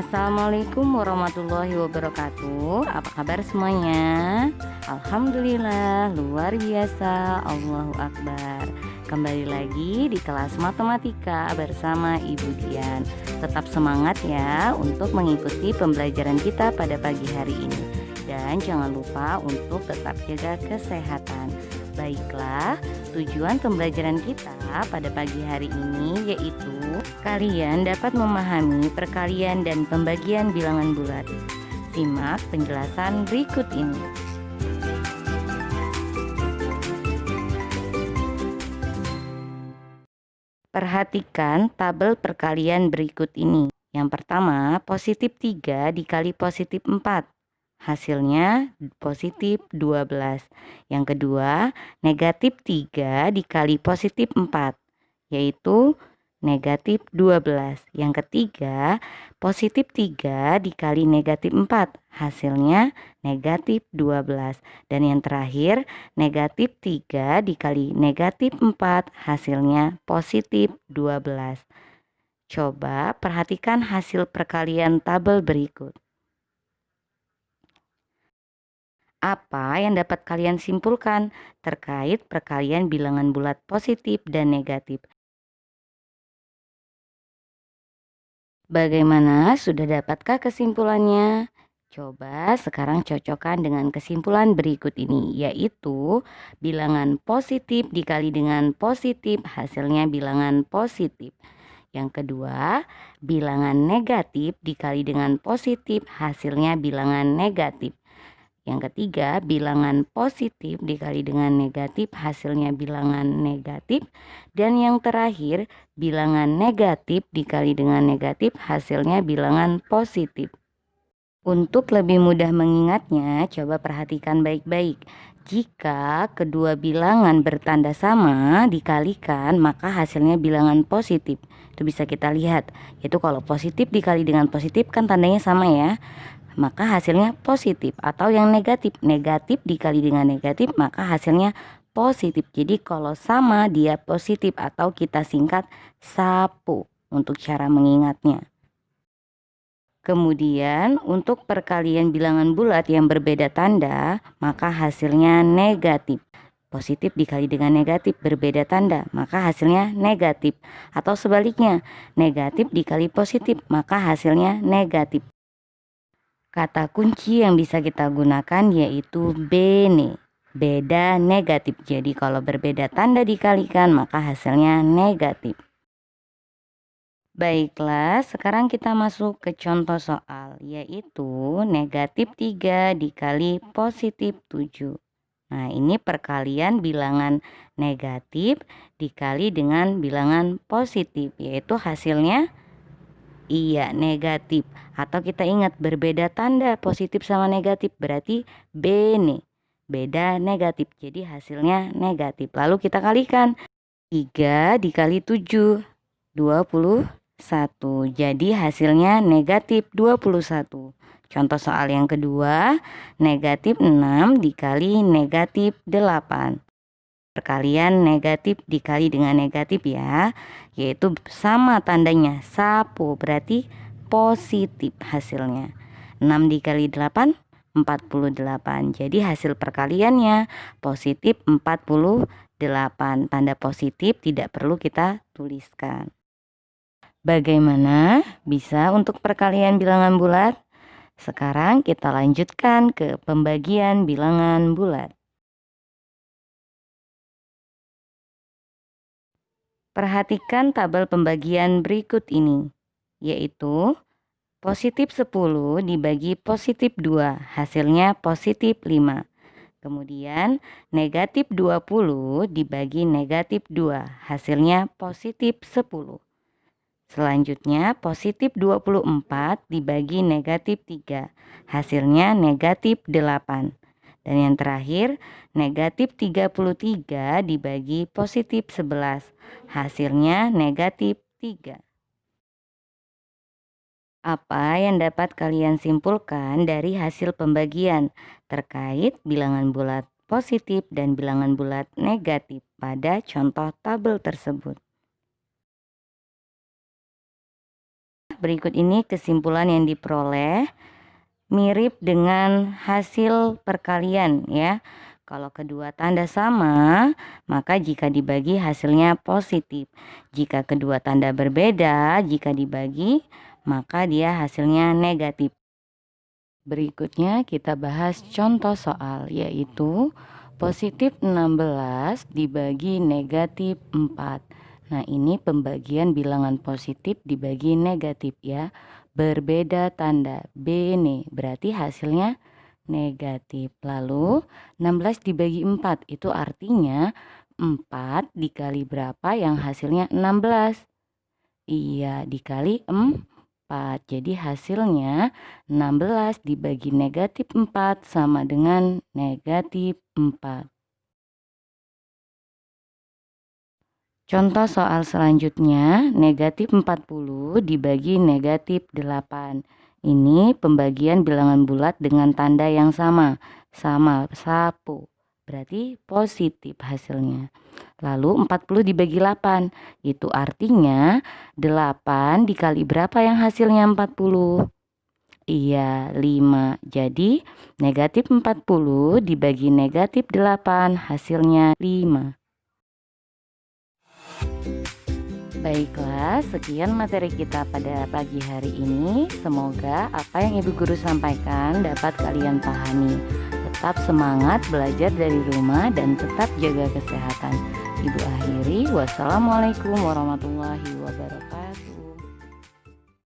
Assalamualaikum warahmatullahi wabarakatuh. Apa kabar semuanya? Alhamdulillah, luar biasa. Allahu Akbar. Kembali lagi di kelas matematika bersama Ibu Dian. Tetap semangat ya untuk mengikuti pembelajaran kita pada pagi hari ini. Dan jangan lupa untuk tetap jaga kesehatan. Baiklah, tujuan pembelajaran kita pada pagi hari ini yaitu kalian dapat memahami perkalian dan pembagian bilangan bulat. Simak penjelasan berikut ini. Perhatikan tabel perkalian berikut ini. Yang pertama, positif 3 dikali positif 4. Hasilnya positif 12. Yang kedua, negatif 3 dikali positif 4, yaitu negatif 12. Yang ketiga, positif 3 dikali negatif 4, hasilnya negatif 12. Dan yang terakhir, negatif 3 dikali negatif 4, hasilnya positif 12. Coba perhatikan hasil perkalian tabel berikut. Apa yang dapat kalian simpulkan terkait perkalian bilangan bulat positif dan negatif? Bagaimana? Sudah dapatkah kesimpulannya? Coba sekarang cocokkan dengan kesimpulan berikut ini, yaitu bilangan positif dikali dengan positif hasilnya bilangan positif. Yang kedua, bilangan negatif dikali dengan positif hasilnya bilangan negatif. Yang ketiga, bilangan positif dikali dengan negatif hasilnya bilangan negatif. Dan yang terakhir, bilangan negatif dikali dengan negatif hasilnya bilangan positif. Untuk lebih mudah mengingatnya, coba perhatikan baik-baik. Jika kedua bilangan bertanda sama dikalikan, maka hasilnya bilangan positif. Itu bisa kita lihat, yaitu kalau positif dikali dengan positif kan tandanya sama ya, maka hasilnya positif. Atau yang negatif dikali dengan negatif, maka hasilnya positif. Jadi kalau sama dia positif, atau kita singkat SAPU untuk cara mengingatnya. Kemudian untuk perkalian bilangan bulat yang berbeda tanda, maka hasilnya negatif. Positif dikali dengan negatif berbeda tanda, maka hasilnya negatif. Atau sebaliknya, negatif dikali positif, maka hasilnya negatif. Kata kunci yang bisa kita gunakan yaitu bene, beda negatif. Jadi kalau berbeda tanda dikalikan maka hasilnya negatif. Baiklah, sekarang kita masuk ke contoh soal, yaitu negatif 3 dikali positif 7. Nah, ini perkalian bilangan negatif dikali dengan bilangan positif, yaitu hasilnya iya negatif. Atau kita ingat berbeda tanda positif sama negatif, berarti bene, beda negatif. Jadi hasilnya negatif. Lalu kita kalikan 3 dikali 7, 21. Jadi hasilnya negatif 21. Contoh soal yang kedua, negatif 6 dikali negatif 8. Perkalian negatif dikali dengan negatif ya, yaitu sama tandanya SAPU, berarti positif hasilnya. 6 dikali 8, 48. Jadi hasil perkaliannya positif 48. Tanda positif tidak perlu kita tuliskan. Bagaimana bisa untuk perkalian bilangan bulat? Sekarang kita lanjutkan ke pembagian bilangan bulat. Perhatikan tabel pembagian berikut ini, yaitu positif 10 dibagi positif 2, hasilnya positif 5. Kemudian negatif 20 dibagi negatif 2, hasilnya positif 10. Selanjutnya positif 24 dibagi negatif 3, hasilnya negatif 8. Dan yang terakhir, negatif 33 dibagi positif 11, hasilnya negatif 3. Apa yang dapat kalian simpulkan dari hasil pembagian terkait bilangan bulat positif dan bilangan bulat negatif pada contoh tabel tersebut? Berikut ini kesimpulan yang diperoleh mirip dengan hasil perkalian ya. Kalau kedua tanda sama, maka jika dibagi hasilnya positif. Jika kedua tanda berbeda, jika dibagi, maka dia hasilnya negatif. Berikutnya kita bahas contoh soal, yaitu positif 16 dibagi negatif 4. Nah, ini pembagian bilangan positif dibagi negatif ya. Berbeda tanda, bene, berarti hasilnya negatif. Lalu 16 dibagi 4 itu artinya 4 dikali berapa yang hasilnya 16? Iya, dikali 4. Jadi hasilnya 16 dibagi negatif 4 sama dengan negatif 4. Contoh soal selanjutnya, negatif 40 dibagi negatif 8. Ini pembagian bilangan bulat dengan tanda yang sama sapu. Berarti positif hasilnya. Lalu 40 dibagi 8, itu artinya 8 dikali berapa yang hasilnya 40? Iya, 5. Jadi negatif 40 dibagi negatif 8 hasilnya 5. Baiklah, sekian materi kita pada pagi hari ini. Semoga apa yang Ibu Guru sampaikan dapat kalian pahami. Tetap semangat belajar dari rumah dan tetap jaga kesehatan. Ibu akhiri, wassalamualaikum warahmatullahi wabarakatuh.